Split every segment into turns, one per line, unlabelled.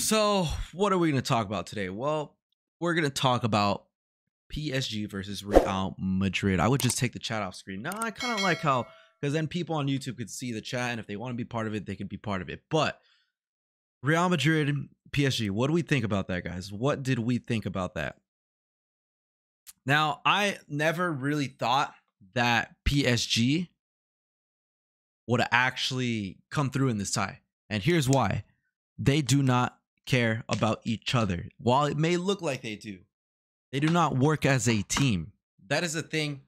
So, what are we going to talk about today? Well, we're going to talk about PSG versus Real Madrid. I would just take the chat off screen. Now, I kind of like how, because then people on YouTube could see the chat, and if they want to be part of it, they could be part of it. But Real Madrid, PSG, what do we think about that, guys? What did we think about that? Now, I never really thought that PSG would actually come through in this tie. And here's why. They do not care about each other. While it may look like they do not work as a team. That is the thing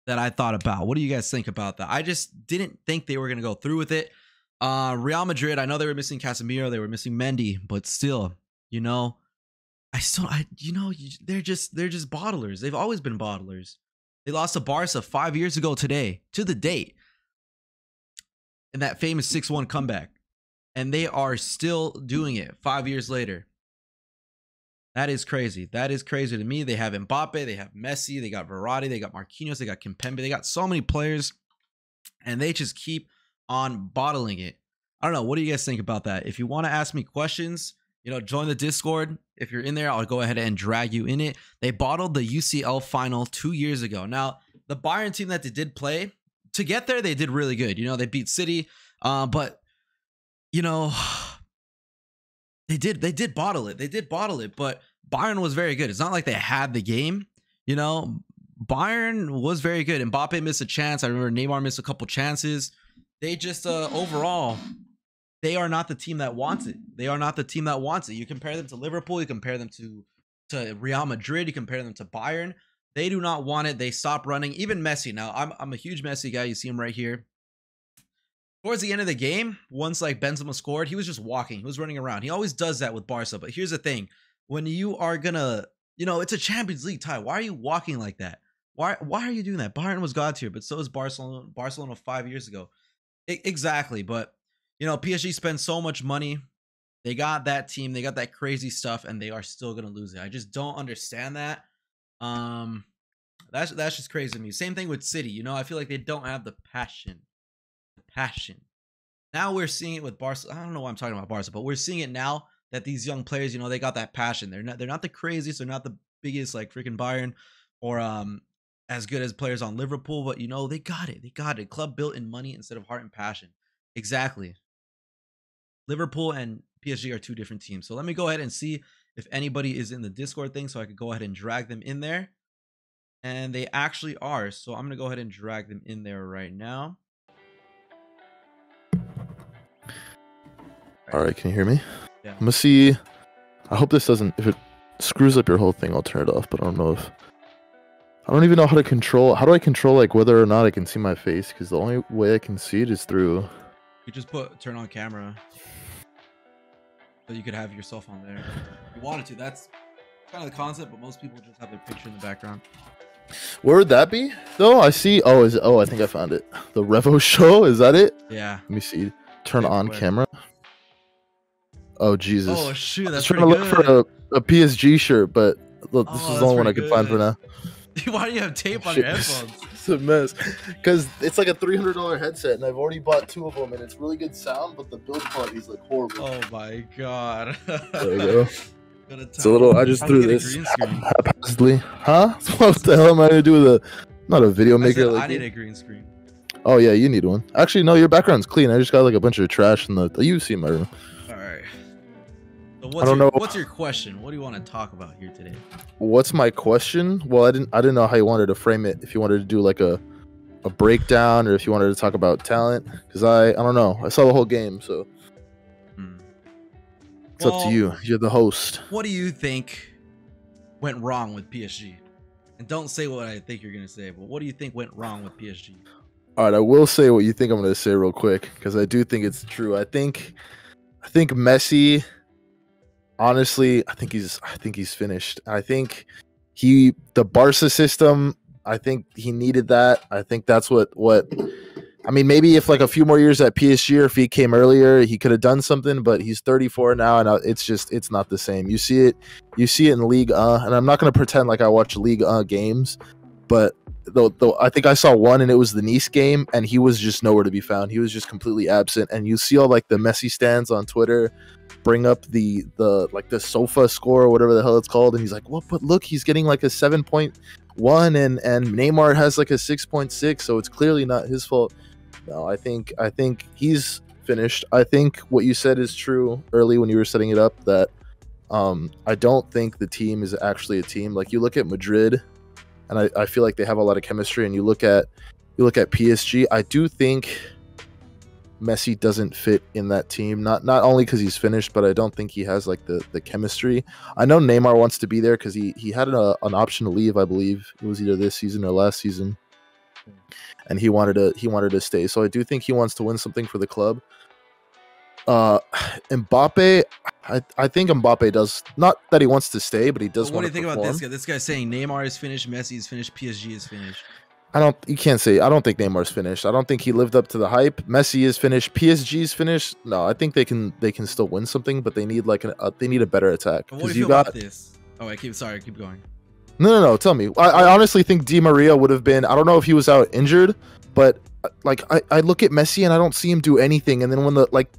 that I thought about. What do you guys think about that? I just didn't think they were going to go through with it. Real Madrid, I know they were missing Casemiro, they were missing Mendy, but still, you know, they're just bottlers. They've always been bottlers. They lost to Barca 5 years ago today, to the date, in that famous 6-1 comeback. And they are still doing it 5 years later. That is crazy. That is crazy to me. They have Mbappe, they have Messi, they got Verratti, they got Marquinhos, they got Kimpembe. They got so many players, and they just keep on bottling it. I don't know. What do you guys think about that? If you want to ask me questions, you know, join the Discord. If you're in there, I'll go ahead and drag you in it. They bottled the UCL final 2 years ago. Now, the Bayern team that they did play, to get there, they did really good. You know, they beat City, but you know, they did bottle it. They did bottle it, but Bayern was very good. It's not like they had the game. You know, Bayern was very good. Mbappe missed a chance. I remember Neymar missed a couple chances. They just overall, they are not the team that wants it. They are not the team that wants it. You compare them to Liverpool, you compare them to Real Madrid, you compare them to Bayern. They do not want it. They stop running. Even Messi. Now, I'm a huge Messi guy. You see him right here. Towards the end of the game, once like Benzema scored, he was just walking. He was running around. He always does that with Barca. But here's the thing. When you are gonna, you know, it's a Champions League tie. Why are you walking like that? Why are you doing that? Bayern was God tier, but so is Barcelona. Barcelona 5 years ago. Exactly. But, you know, PSG spent so much money. They got that team. They got that crazy stuff, and they are still going to lose it. I just don't understand that. That's just crazy to me. Same thing with City. You know, I feel like they don't have the passion. Now we're seeing it with Barca. I don't know why I'm talking about Barca, but we're seeing it now that these young players, you know, they got that passion. They're not the craziest, they're not the biggest like freaking Bayern or as good as players on Liverpool, but you know, they got it. They got it. Club built in money instead of heart and passion. Exactly. Liverpool and PSG are two different teams. So let me go ahead and see if anybody is in the Discord thing so I could go ahead and drag them in there. And they actually are. So I'm going to go ahead and drag them in there right now.
All right, can you hear me?
Yeah.
I'm gonna see. I hope this doesn't. If it screws up your whole thing, I'll turn it off. But I don't know if. I don't even know how to control. How do I control like whether or not I can see my face? Because the only way I can see it is through.
You just turn on camera, so you could have yourself on there. If you wanted to. That's kind of the concept, but most people just have their picture in the background.
Where would that be? Though I see. Oh, is it? Oh, I think I found it. The Revoh show. Is that it?
Yeah.
Let me see. Turn on camera. Oh Jesus!
Oh shoot, that's
trying to look for a PSG shirt, but look, this is the only one I could find for now.
Why do you have tape on your headphones?
It's a mess, because it's like a $300 headset, and I've already bought 2 of them, and it's really good sound, but the build quality is like horrible.
Oh my god!
There we go. It's a little. I just threw this haphazardly. Huh? What the hell am I gonna do with a? Not a video maker.
I need a green screen.
Oh yeah, you need one. Actually, no, your background's clean. I just got like a bunch of trash in the UC in my room.
So what's your question? What do you want to talk about here today? What's
my question? Well, I didn't know how you wanted to frame it. If you wanted to do like a breakdown, or if you wanted to talk about talent, because I don't know. I saw the whole game, so it's up to you. You're the host.
What do you think went wrong with PSG? And don't say what I think you're gonna say, but what do you think went wrong with PSG?
All right, I will say what you think I'm gonna say real quick, because I do think it's true. I think Messi. Honestly, I think he's finished. I think the Barca system, I think he needed that. I think that's what I mean, maybe if like a few more years at PSG, or if he came earlier, he could have done something, but he's 34 now, and it's not the same. You see it in Ligue 1, and I'm not going to pretend like I watch Ligue 1 games, but though I think I saw one, and it was the Nice game, and he was just nowhere to be found. He was just completely absent, and you see all like the Messi stands on Twitter. bring up the sofa score or whatever the hell it's called, and he's like, well, but look, he's getting like a 7.1 and Neymar has like a 6.6, so it's clearly not his fault. No, I think he's finished. I think what you said is true early when you were setting it up, that I don't think the team is actually a team. Like, you look at Madrid, and I feel like they have a lot of chemistry, and you look at PSG, I do think Messi doesn't fit in that team. Not only because he's finished, but I don't think he has like the chemistry. I know Neymar wants to be there because he had an option to leave. I believe it was either this season or last season, and he wanted to stay. So I do think he wants to win something for the club. Mbappe, I think Mbappe does, not that he wants to stay, but he does.
What do you think
perform.
about this guy? This guy's saying Neymar is finished, Messi is finished, PSG is finished.
I don't think Neymar's finished. I don't think he lived up to the hype. Messi is finished. PSG is finished. No, I think they can still win something, but they need like they need a better attack.
What do you feel about this? Oh, keep going.
No. Tell me. I honestly think Di Maria would have been. I don't know if he was out injured, but like I look at Messi and I don't see him do anything. And then when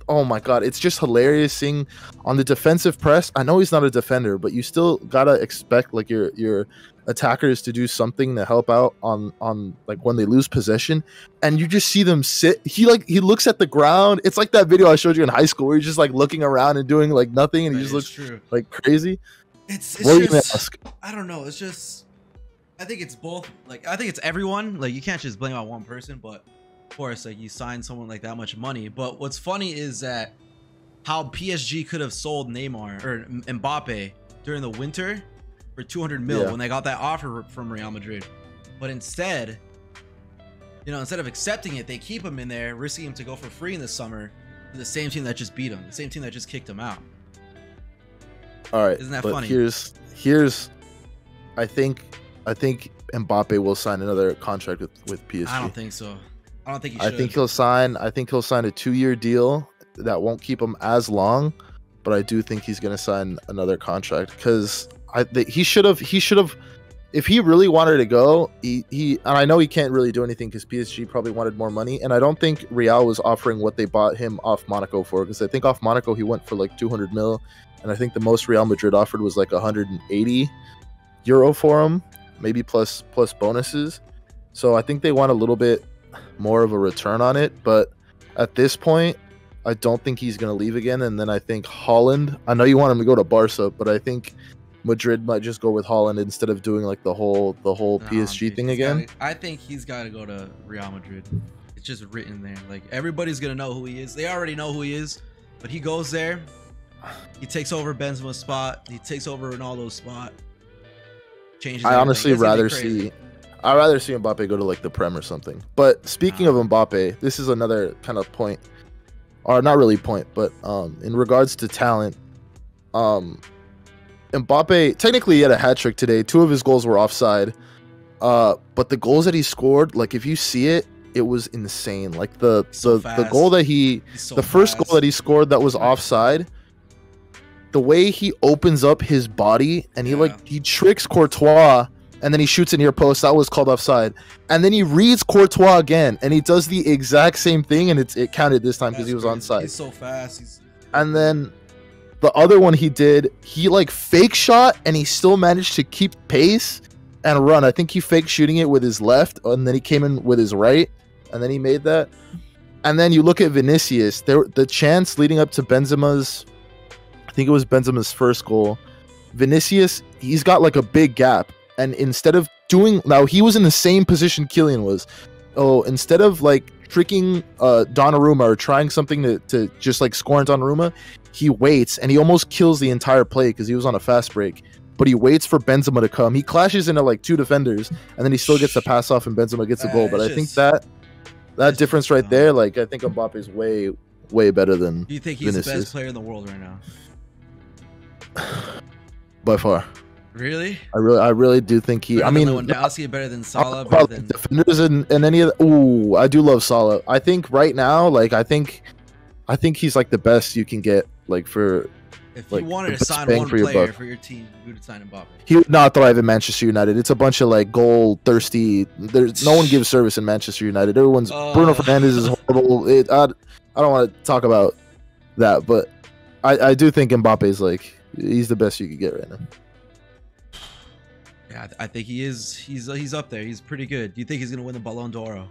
oh my god, it's just hilarious seeing on the defensive press. I know he's not a defender, but you still gotta expect like your attackers to do something to help out on like when they lose possession, and you just see them sit. He looks at the ground. It's like that video I showed you in high school where he's just like looking around and doing like nothing, and he just looks like crazy.
It's just, I don't know. It's just, I think it's both. Like, I think it's everyone. Like, you can't just blame out one person, but of course, like, you sign someone like that much money. But what's funny is that how PSG could have sold Neymar or Mbappe during the winter for 200 mil when they got that offer from Real Madrid, but instead of accepting it, they keep him in there, risking him to go for free in the summer to the same team that just beat him, the same team that just kicked him out.
All right,
isn't that funny?
Here's I think Mbappe will sign another contract with PSG.
I don't think so. I don't think he should.
I think he'll sign a 2-year deal that won't keep him as long, but I do think he's going to sign another contract because he should have. If he really wanted to go, and I know he can't really do anything because PSG probably wanted more money, and I don't think Real was offering what they bought him off Monaco for, because I think off Monaco he went for like 200 mil, and I think the most Real Madrid offered was like 180 euro for him, maybe plus bonuses. So I think they want a little bit more of a return on it, but at this point, I don't think he's going to leave again. And then I think Haaland, I know you want him to go to Barca, but I think Madrid might just go with Haaland instead of doing like the whole PSG thing again.
I think he's got to go to Real Madrid. It's just written there. Like, everybody's gonna know who he is. They already know who he is, but he goes there. He takes over Benzema's spot. He takes over Ronaldo's spot. Changes.
I honestly rather see Mbappe go to like the Prem or something. But speaking of Mbappe, this is another kind of point, or not really point, but in regards to talent, Mbappe, technically he had a hat trick today. 2 of his goals were offside. But the goals that he scored, like if you see it, it was insane. Like the goal that the first goal that he scored that was offside, the way he opens up his body and he tricks Courtois and then he shoots it near post, that was called offside. And then he reads Courtois again and he does the exact same thing, and it counted this time because he was onside.
He's so fast.
And then the other one he did, he like fake shot and he still managed to keep pace and run. I think he faked shooting it with his left and then he came in with his right and then he made that. And then you look at Vinicius, the chance leading up to Benzema's, I think it was Benzema's first goal. Vinicius, he's got like a big gap, and instead of now he was in the same position Kylian was. Oh, instead of like tricking Donnarumma or trying something to just like score on Donnarumma, he waits and he almost kills the entire play because he was on a fast break. But he waits for Benzema to come. He clashes into like 2 defenders and then he still gets the pass off and Benzema gets a goal. But I think that difference right there, like I think Mbappe is way better than.
Do you think he's Vinicius. The best player in the world right now?
By far.
Really?
I really do think he. I mean,
Lewandowski better than Salah, better than
defenders and any of. Ooh, I do love Salah. I think right now, like I think he's like the best you can get. Like for.
If you wanted to sign one player for your team, you would sign Mbappe.
He would not thrive in Manchester United. It's a bunch of like goal thirsty. There's no one gives service in Manchester United. Everyone's Bruno Fernandes is horrible. I don't want to talk about that, but I do think Mbappe's like he's the best you could get right now.
Yeah, I think he is. He's up there. He's pretty good. Do you think he's gonna win the Ballon d'Or?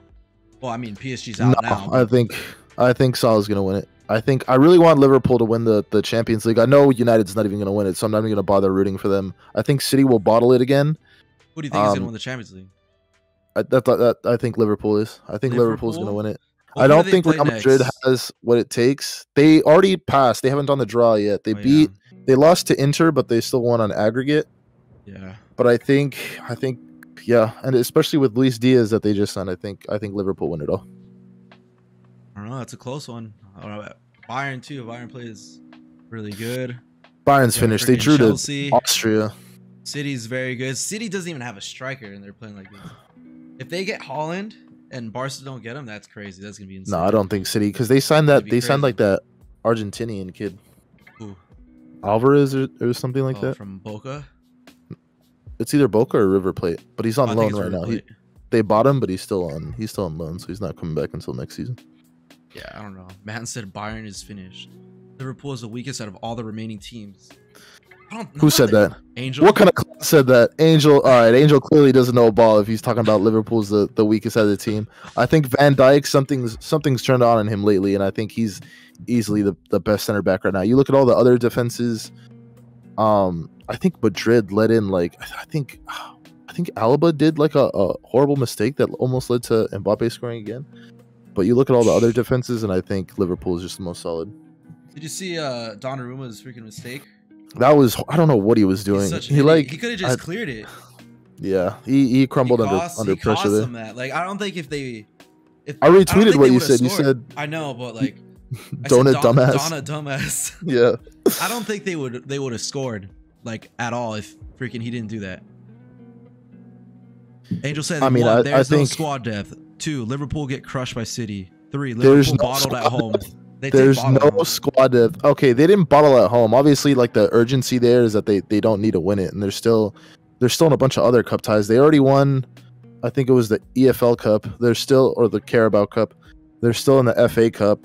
Well, I mean, PSG's out now.
But... I think Salah's gonna win it. I really want Liverpool to win the Champions League. I know United's not even gonna win it, so I'm not even gonna bother rooting for them. I think City will bottle it again.
Who do you think is gonna win the Champions League?
I think Liverpool is. I think Liverpool's gonna win it.
Well,
I don't think Real Madrid has what it takes. They already passed. They haven't done the draw yet. They lost to Inter, but they still won on aggregate.
Yeah.
But I think yeah, and especially with Luis Diaz that they just signed, I think Liverpool win it all.
I don't know. It's a close one. Bayern too. Bayern plays really good.
Bayern's finished. They drew to Austria.
City's very good. City doesn't even have a striker, and they're playing like this. If they get Haaland and Barca don't get him, that's crazy. That's gonna be insane.
No, I don't think City, because they signed that. They signed like that Argentinian kid,
Who?
Alvarez or something like that
from Boca.
It's either Boca or River Plate, but he's on loan right now. They bought him, but he's still on loan, so he's not coming back until next season.
Yeah, I don't know. Man said Bayern is finished. Liverpool is the weakest out of all the remaining teams.
Who said that?
Angel.
What kind of class said that? Angel. All right, Angel clearly doesn't know ball if he's talking about Liverpool's the weakest out of the team. I think Van Dijk, something's turned on in him lately, and I think he's easily the best center back right now. You look at all the other defenses. I think Madrid let in like I think Alaba did like a horrible mistake that almost led to Mbappe scoring again. But you look at all the other defenses, and I think Liverpool is just the most solid.
Did you see Donnaruma's freaking mistake?
That was, I don't know what he was doing. He
could have just cleared it.
Yeah, he crumbled under pressure there.
That. Like, I don't think if
I retweeted what you said. You said
I know, but like
Donna dumbass.
Donna dumbass.
Yeah.
I don't think they would have scored like at all if freaking he didn't do that. Angel said, I mean, there's no squad depth. 2, Liverpool get crushed by City. 3, Liverpool bottled at home.
There's no squad depth. Okay, they didn't bottle at home. Obviously, like the urgency there is that they don't need to win it, and they're still in a bunch of other cup ties. They already won, I think it was the EFL Cup. They're still, or the Carabao Cup. They're still in the FA Cup.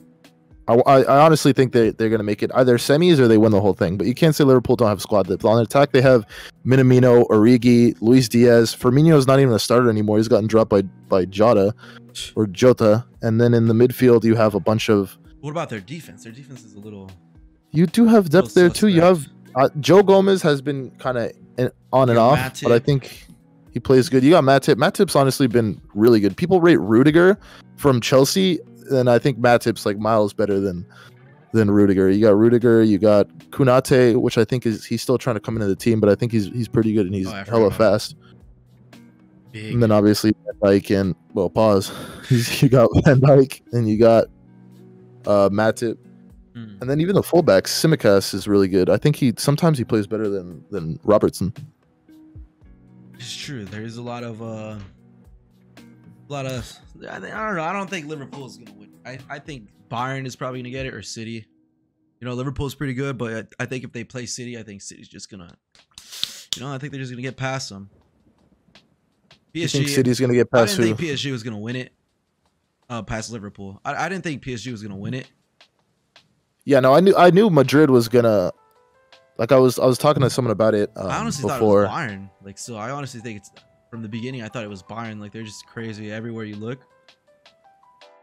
I honestly think they're going to make it either semis or they win the whole thing. But you can't say Liverpool don't have squad depth. On attack, they have Minamino, Origi, Luis Diaz. Firmino's not even a starter anymore. He's gotten dropped by Jota. And then in the midfield, you have a bunch of...
What about their defense? Their defense is a little...
You do have depth there, too. You have... Joe Gomez has been kind of on and off, Matip. But I think he plays good. You got Matip. Matip's honestly been really good. People rate Rudiger from Chelsea, and I think Matip's like miles better than Rudiger. You got Rudiger, you got Kunate, which I think he's still trying to come into the team, but I think he's pretty good and he's hella fast. Big. And then obviously Van Dijk and pause. You got Van Dijk and you got Matip. And then even the fullbacks, Tsimikas is really good. I think sometimes he plays better than Robertson.
It's true. There is a lot of I don't know. I don't think Liverpool is gonna win. I think Bayern is probably gonna get it, or City. You know, Liverpool's pretty good, but I think if they play City, I think City's just gonna, I think they're just gonna get past them. PSG,
you think City's gonna get past?
I didn't think PSG was gonna win it. Past Liverpool. I didn't think PSG was gonna win it.
Yeah, no, I knew Madrid was gonna. Like I was talking to someone about it.
I honestly thought it was Bayern. Like, so I honestly think it's from the beginning. I thought it was Bayern. Like, they're just crazy everywhere you look.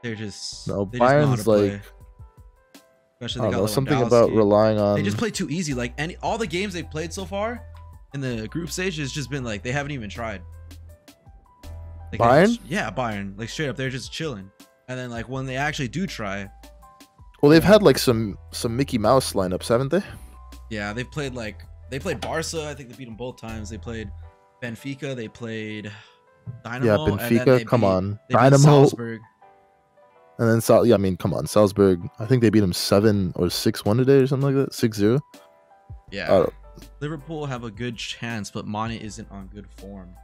They're just
Bayern's like.
Especially
I don't know, something about relying on.
They just play too easy. Like all the games they've played so far in the group stage has just been like they haven't even tried. Like,
Bayern?
Bayern. Like straight up, they're just chilling. And then like when they actually do try.
Well, they've had like some Mickey Mouse lineups, haven't they?
Yeah, they played Barca. I think they beat them both times. They played Benfica. They played Dynamo.
Yeah, Benfica. Come on, Dynamo.
Salzburg.
And then come on, Salzburg. I think they beat them 7 or 6-1 today or something like that. 6-0.
Yeah. Liverpool have a good chance, but Mane isn't on good form.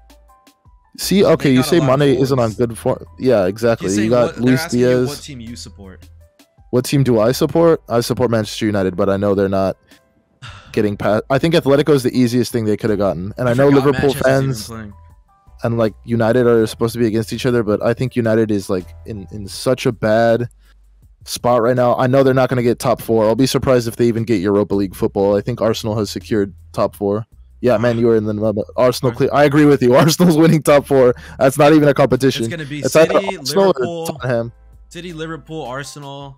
See, okay, you say Mane isn't on good form. Yeah, exactly. You got Luis Diaz.
What team you support?
What team do I support? I support Manchester United, but I know they're not getting past. I think Atletico is the easiest thing they could have gotten. And I know Liverpool fans and like United are supposed to be against each other, but I think United is like in such a bad spot right now. I know they're not going to get top 4. I'll be surprised if they even get Europa League football. I think Arsenal has secured top 4. Yeah, man, you are in the Arsenal. I agree with you. Arsenal's winning top 4. That's not even a competition.
It's going to be City, Liverpool,
Tottenham.
City, Liverpool, Arsenal.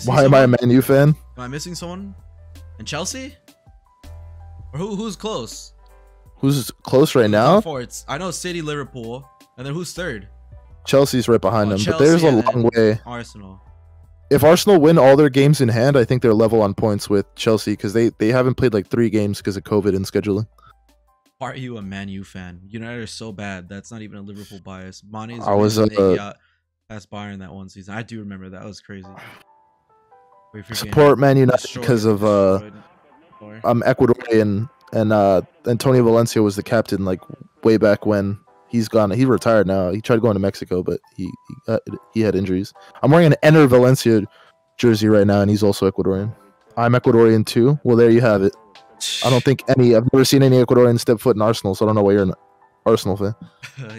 Why am I a Man U fan?
Am I missing someone? And Chelsea? Or who's close?
Who's close right now?
I know City, Liverpool, and then who's third?
Chelsea's right behind them,
Chelsea,
but there's a long way.
Arsenal.
If Arsenal win all their games in hand, I think they're level on points with Chelsea because they haven't played like 3 games because of COVID and scheduling.
Why are you a Man U fan? United are so bad. That's not even a Liverpool bias. Mane's past Bayern that one season. I do remember that. Was crazy.
Support Man United because of I'm Ecuadorian and Antonio Valencia was the captain like way back when. He's gone. He retired now. He tried going to Mexico, but he had injuries. I'm wearing an Ener Valencia jersey right now, and he's also Ecuadorian. I'm Ecuadorian too. Well, there you have it. I don't think any. I've never seen any Ecuadorian step foot in Arsenal, so I don't know why you're an Arsenal fan.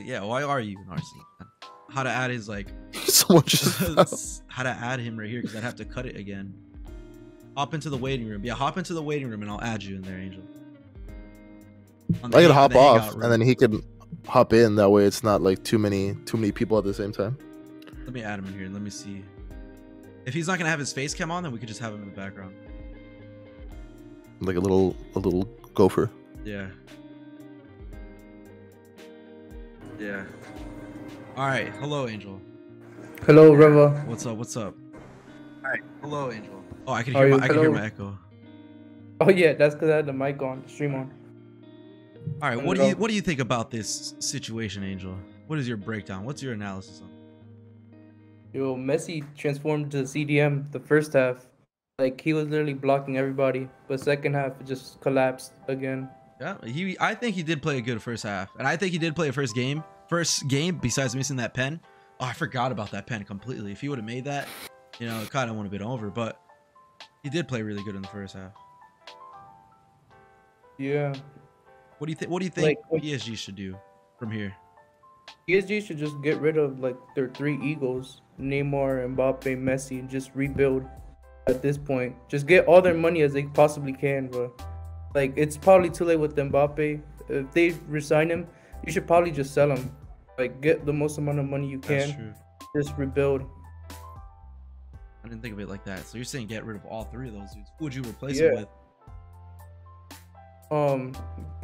Yeah, why are you an Arsenal fan? How to add his like?
Someone just
how to add him right here because I'd have to cut it again. Hop into the waiting room. Yeah, hop into the waiting room, and I'll add you in there, Angel.
I could hop off, and then he can hop in. That way, it's not like too many people at the same time.
Let me add him in here. Let me see. If he's not gonna have his face cam on, then we could just have him in the background.
Like a little gopher.
Yeah. Yeah. All right. Hello, Angel.
Hello, Revoh.
What's up? What's up?
Hi.
Hello, Angel. Oh, I can hear I can hear my echo.
Oh yeah, that's because I had the mic on, stream on.
All right. What do you think about this situation, Angel? What is your breakdown? What's your analysis on it?
Yo, Messi transformed to CDM the first half. Like, he was literally blocking everybody. But second half, it just collapsed again.
Yeah, I think he did play a good first half. And I think he did play a first game besides missing that pen. Oh, I forgot about that pen completely. If he would have made that, you know, it kind of would have been over. But he did play really good in the first half.
Yeah.
What do you think like, PSG should do from here?
PSG should just get rid of like their 3 egos, Neymar, Mbappe, Messi, and just rebuild at this point. Just get all their money as they possibly can, bro. Like, it's probably too late with Mbappe. If they resign him, you should probably just sell him. Like, get the most amount of money you can.
That's true.
Just rebuild.
I didn't think of it like that. So you're saying get rid of all 3 of those dudes. Who would you replace him with?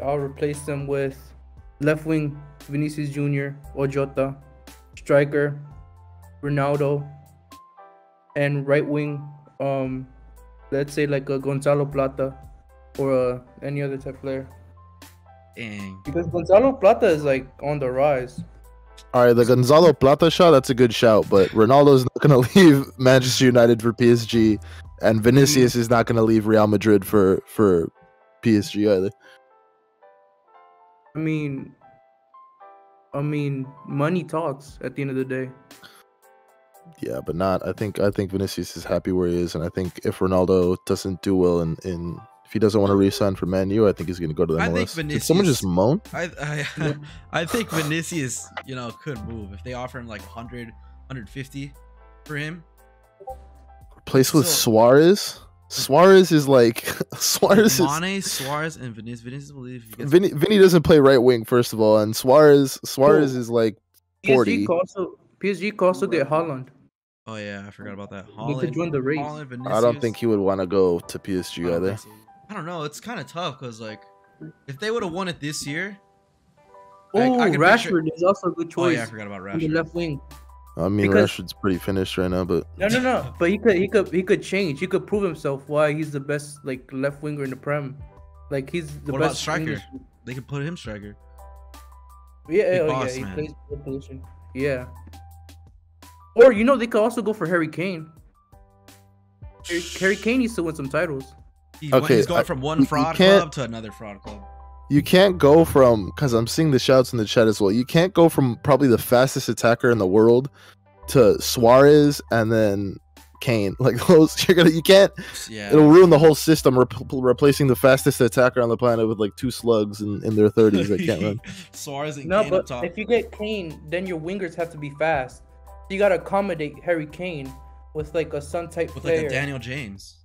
I'll replace them with left wing Vinicius Jr., Ojota, striker Ronaldo, and right wing let's say like a Gonzalo Plata or any other type player.
Dang.
Because Gonzalo Plata is like on the rise.
All right, the Gonzalo Plata shot, that's a good shout, but Ronaldo's not going to leave Manchester United for PSG, and Vinicius is not going to leave Real Madrid for PSG either.
I mean, money talks at the end of the day.
Yeah, but not. I think Vinicius is happy where he is, and I think if Ronaldo doesn't do well if he doesn't want to re-sign for Man U, I think he's going to go to the MLS.
I think Vinicius,
did someone just moan?
I think Vinicius, you know, could move if they offer him like 100, 150 for him.
Replace with Suarez. Suarez is like
Mane, Suarez, and Vinicius. Vinicius will leave.
Vinny doesn't play right wing, first of all, and Suarez is like 40.
PSG could also get Haaland.
Oh yeah, I forgot about that.
He could join the race.
I don't think he would want to go to PSG either.
I don't know. It's kind of tough because like, if they would have won it this year.
Oh, Rashford is also a good choice.
Oh yeah, I forgot about Rashford.
The left wing.
I mean, Rashford's pretty finished right now, but
no. But he could change. He could prove himself why he's the best like left winger in the Prem. Like, he's the
what
best
about striker? They could put him striker.
Yeah, he plays both position. Yeah. Or you know, they could also go for Harry Kane. Harry Kane needs to win some titles.
He's going from one fraud club to another fraud club.
You can't go from, because I'm seeing the shouts in the chat as well. You can't go from probably the fastest attacker in the world to Suarez and then Kane. Like those, you can't. Yeah. It'll ruin the whole system. Replacing the fastest attacker on the planet with like 2 slugs in their 30s that can't run.
Suarez and Kane up top.
If you get Kane, then your wingers have to be fast. You gotta accommodate Harry Kane with like a Sun type
With
player.
like a Daniel James.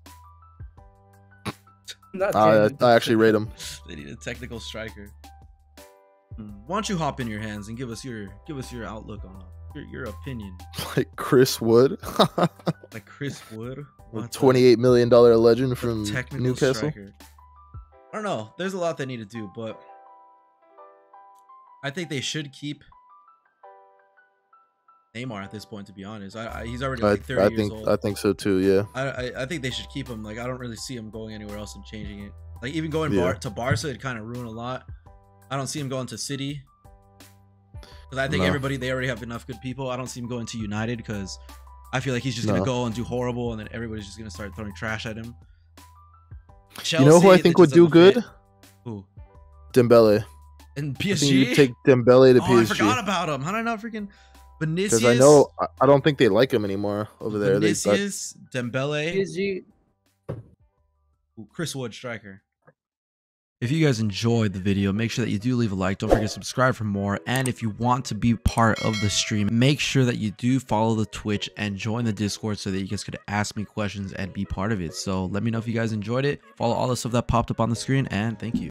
Not
I
Daniel.
actually rate him.
They need a technical striker. Why don't you hop in your hands and give us your outlook on your opinion?
Like Chris Wood,
Like Chris Wood,
a $28 million legend from
technical
Newcastle.
striker. I don't know. There's a lot they need to do, but I think they should keep Neymar at this point. To be honest, he's already like 30 years old.
I think so too. Yeah.
I think they should keep him. Like I don't really see him going anywhere else and changing it. Like even going to Barca, it kind of ruined a lot. I don't see him going to City because I think they already have enough good people. I don't see him going to United because I feel like he's just gonna go and do horrible, and then everybody's just gonna start throwing trash at him. Chelsea,
you know who I think would do good?
Who?
Dembele.
And PSG.
I think you take Dembele to PSG.
I forgot about him. How did I not freaking Vinicius?
Because I don't think they like him anymore over there.
Vinicius, Dembele,
PSG.
Chris Wood, striker. If you guys enjoyed the video, make sure that you do leave a like. Don't forget to subscribe for more. And if you want to be part of the stream, make sure that you do follow the Twitch and join the Discord so that you guys could ask me questions and be part of it. So let me know if you guys enjoyed it. Follow all the stuff that popped up on the screen, and thank you.